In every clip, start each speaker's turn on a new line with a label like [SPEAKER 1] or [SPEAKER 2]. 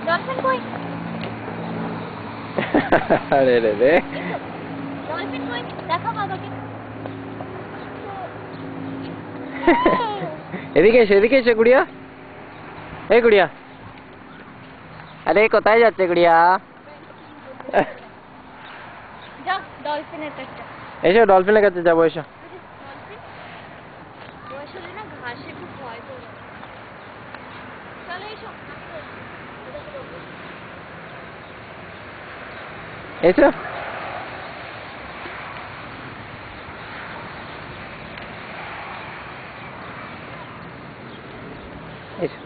[SPEAKER 1] Dolphin कोई
[SPEAKER 2] अरे रे रे
[SPEAKER 1] डॉल्फिन कोई देखा बाबा के
[SPEAKER 2] এদিকে এসে গুড়িয়া এই গুড়িয়া আরে কোথায় যাচ্ছে গুড়িয়া
[SPEAKER 1] যাও ডলফিনের কাছে
[SPEAKER 2] এসো ডলফিনের কাছে যাবো এসো
[SPEAKER 1] ডলফিন আসলে না ঘাসে খুব ভয় করে চলো এসো
[SPEAKER 2] এসো এসো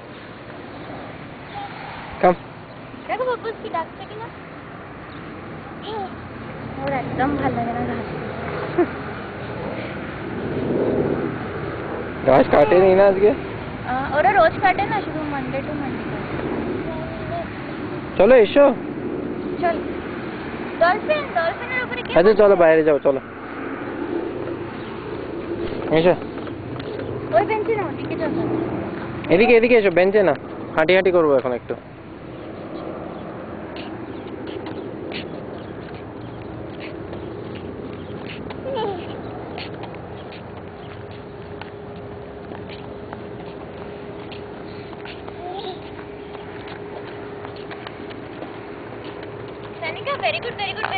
[SPEAKER 2] কাম
[SPEAKER 1] দেখো বাবুস কি ডাকছে কিনা ওর একদম ভালো লাগে না ঘাস
[SPEAKER 2] ঘাস কাটেনি না আজকে
[SPEAKER 1] ওরা রোজ কাটে না শুধু মানডে টু মানডে
[SPEAKER 2] চলো এসো
[SPEAKER 1] চল ডলফিনের উপরে কে
[SPEAKER 2] আচ্ছা চলো বাইরে যাও চলো এসো
[SPEAKER 1] ওই বেঞ্চে না ওদিকে চলো
[SPEAKER 2] এদিকে এসো বেঞ্চে না হাঁটি করবো এখন একটু
[SPEAKER 1] Sanika, very good.